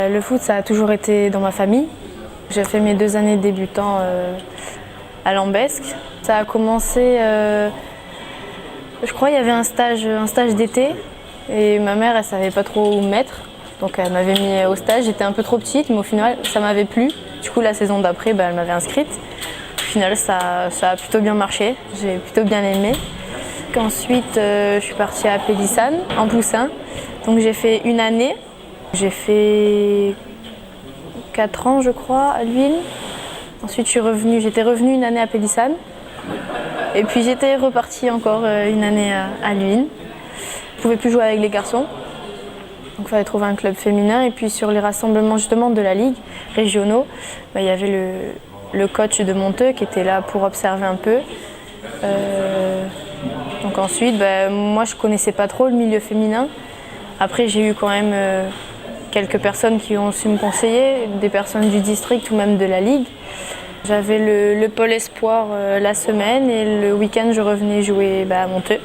Le foot, ça a toujours été dans ma famille. J'ai fait mes 2 années de débutant à Lambesc. Ça a commencé, je crois, il y avait un stage d'été et ma mère, elle savait pas trop où me mettre. Donc elle m'avait mis au stage, j'étais un peu trop petite, mais au final, ça m'avait plu. Du coup, la saison d'après, elle m'avait inscrite. Au final, ça a plutôt bien marché, j'ai plutôt bien aimé. Ensuite, je suis partie à Pélissane, en Poussin. Donc j'ai fait 1 année. J'ai fait 4 ans, je crois, à Luynes. Ensuite, j'étais revenue 1 année à Pélissane. Et puis j'étais repartie encore 1 année à Luynes. Je ne pouvais plus jouer avec les garçons. Donc il fallait trouver un club féminin. Et puis sur les rassemblements justement de la Ligue régionaux, il y avait le coach de Monteux qui était là pour observer un peu. Donc ensuite, moi je ne connaissais pas trop le milieu féminin. Après j'ai eu quand même quelques personnes qui ont su me conseiller, des personnes du district ou même de la Ligue. J'avais le pôle espoir la semaine et le week-end je revenais jouer à Monteux.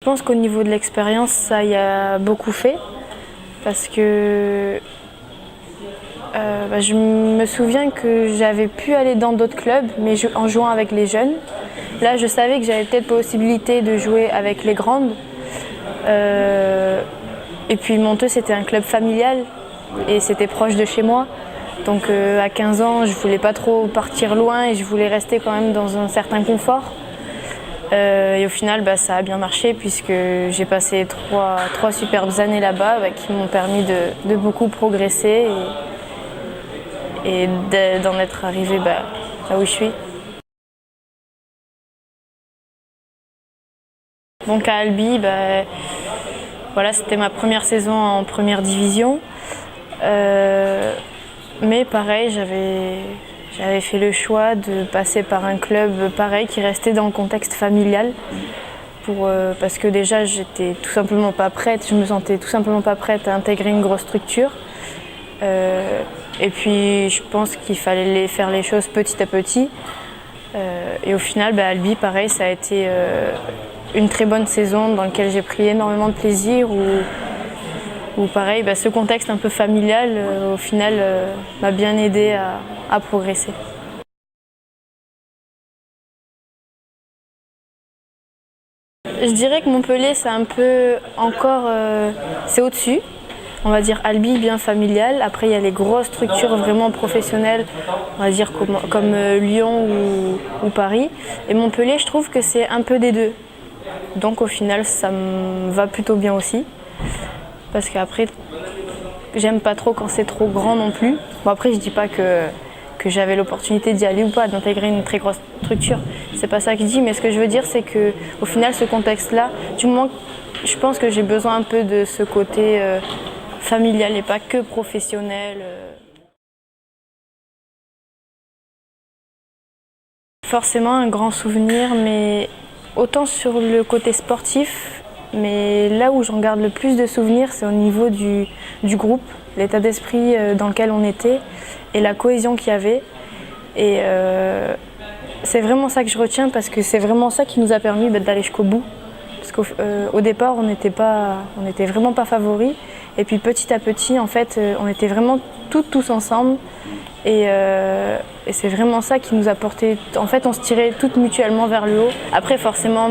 Je pense qu'au niveau de l'expérience, ça y a beaucoup fait parce que je me souviens que j'avais pu aller dans d'autres clubs, mais en jouant avec les jeunes. Là, je savais que j'avais peut-être possibilité de jouer avec les grandes. Et puis Monteux, c'était un club familial et c'était proche de chez moi. Donc à 15 ans, je ne voulais pas trop partir loin et je voulais rester quand même dans un certain confort. Et au final, ça a bien marché puisque j'ai passé 3 superbes années là-bas qui m'ont permis de beaucoup progresser et d'en être arrivée là où je suis. Donc à Albi, voilà, c'était ma première saison en première division. Mais pareil, j'avais fait le choix de passer par un club pareil qui restait dans le contexte familial. Parce que déjà, j'étais tout simplement pas prête, je me sentais tout simplement pas prête à intégrer une grosse structure. Et puis je pense qu'il fallait faire les choses petit à petit. Et au final, Albi, pareil, ça a été une très bonne saison dans laquelle j'ai pris énormément de plaisir. Où pareil, ce contexte un peu familial, au final, m'a bien aidé à progresser. Je dirais que Montpellier, c'est un peu encore, c'est au-dessus. On va dire Albi, bien familial. Après, il y a les grosses structures vraiment professionnelles, on va dire comme Lyon ou Paris. Et Montpellier, je trouve que c'est un peu des deux. Donc au final, ça me va plutôt bien aussi. Parce qu'après, j'aime pas trop quand c'est trop grand non plus. Bon, après, je dis pas que j'avais l'opportunité d'y aller ou pas, d'intégrer une très grosse structure. C'est pas ça que je dis, mais ce que je veux dire, c'est qu'au final, ce contexte-là, du moment, je pense que j'ai besoin un peu de ce côté familial et pas que professionnel. Forcément un grand souvenir, mais autant sur le côté sportif, mais là où j'en garde le plus de souvenirs, c'est au niveau du groupe, l'état d'esprit dans lequel on était et la cohésion qu'il y avait. Et c'est vraiment ça que je retiens parce que c'est vraiment ça qui nous a permis d'aller jusqu'au bout. Parce qu'au départ, on n'était vraiment pas favoris. Et puis petit à petit, en fait, on était vraiment tous ensemble. Et c'est vraiment ça qui nous a porté. En fait, on se tirait toutes mutuellement vers le haut. Après, forcément,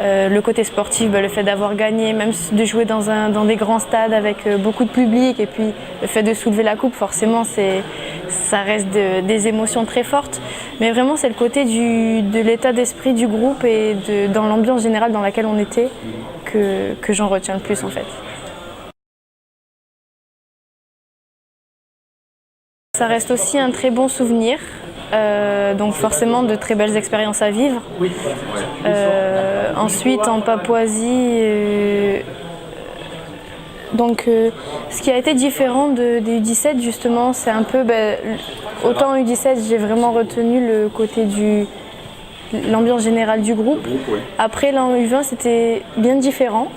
le côté sportif, le fait d'avoir gagné, même de jouer dans des grands stades avec beaucoup de public, et puis le fait de soulever la coupe, forcément, ça reste des émotions très fortes. Mais vraiment, c'est le côté de l'état d'esprit du groupe et dans l'ambiance générale dans laquelle on était que j'en retiens le plus, en fait. Ça reste aussi un très bon souvenir, donc forcément de très belles expériences à vivre. Ensuite en Papouasie, ce qui a été différent des U17 justement, c'est un peu, autant en U17 j'ai vraiment retenu le côté l'ambiance générale du groupe. Après là en U20 c'était bien différent.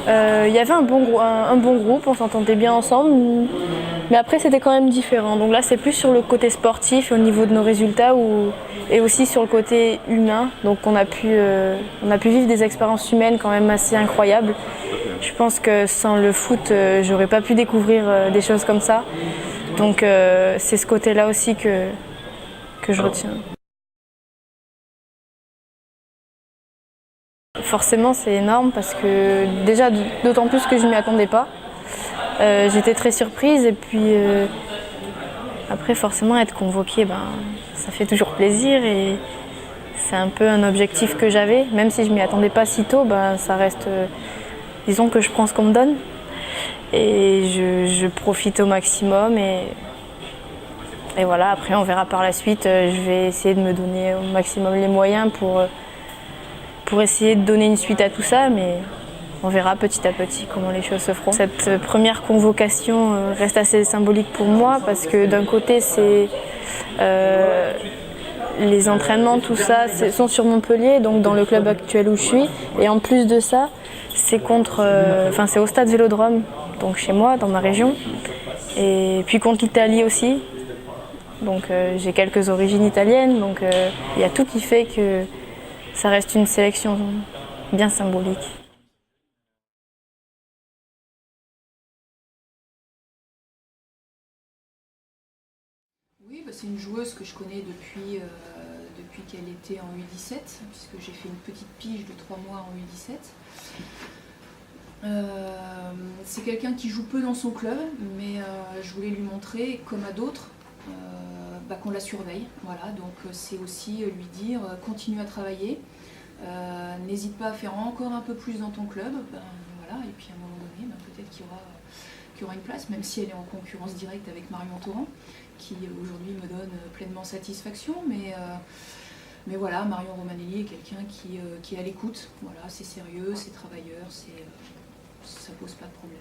Il y avait un bon groupe, on s'entendait bien ensemble, mais après c'était quand même différent. Donc là c'est plus sur le côté sportif et au niveau de nos résultats et aussi sur le côté humain. Donc on a pu vivre des expériences humaines quand même assez incroyables. Je pense que sans le foot, j'aurais pas pu découvrir des choses comme ça. Donc c'est ce côté-là aussi que je retiens. Forcément c'est énorme parce que déjà d'autant plus que je m'y attendais pas. J'étais très surprise et puis après forcément être convoquée, ça fait toujours plaisir et c'est un peu un objectif que j'avais. Même si je m'y attendais pas si tôt, ça reste, disons que je prends ce qu'on me donne et je profite au maximum et voilà, après on verra par la suite. Je vais essayer de me donner au maximum les moyens pour essayer de donner une suite à tout ça, mais on verra petit à petit comment les choses se feront. Cette première convocation reste assez symbolique pour moi parce que d'un côté c'est les entraînements, tout ça, sont sur Montpellier, donc dans le club actuel où je suis. Et en plus de ça, c'est c'est au stade Vélodrome, donc chez moi, dans ma région. Et puis contre l'Italie aussi. Donc j'ai quelques origines italiennes, donc il y a tout qui fait que ça reste une sélection bien symbolique. Oui, c'est une joueuse que je connais depuis qu'elle était en U17, puisque j'ai fait une petite pige de 3 mois en U17. C'est quelqu'un qui joue peu dans son club, mais je voulais lui montrer, comme à d'autres, qu'on la surveille. Voilà, donc c'est aussi lui dire continue à travailler, n'hésite pas à faire encore un peu plus dans ton club, voilà, et puis à un moment donné, peut-être qu'il y aura une place, même si elle est en concurrence directe avec Marion Torrent, qui aujourd'hui me donne pleinement satisfaction, mais voilà, Marion Romanelli est quelqu'un qui est à l'écoute, voilà, c'est sérieux, c'est travailleur, ça pose pas de problème.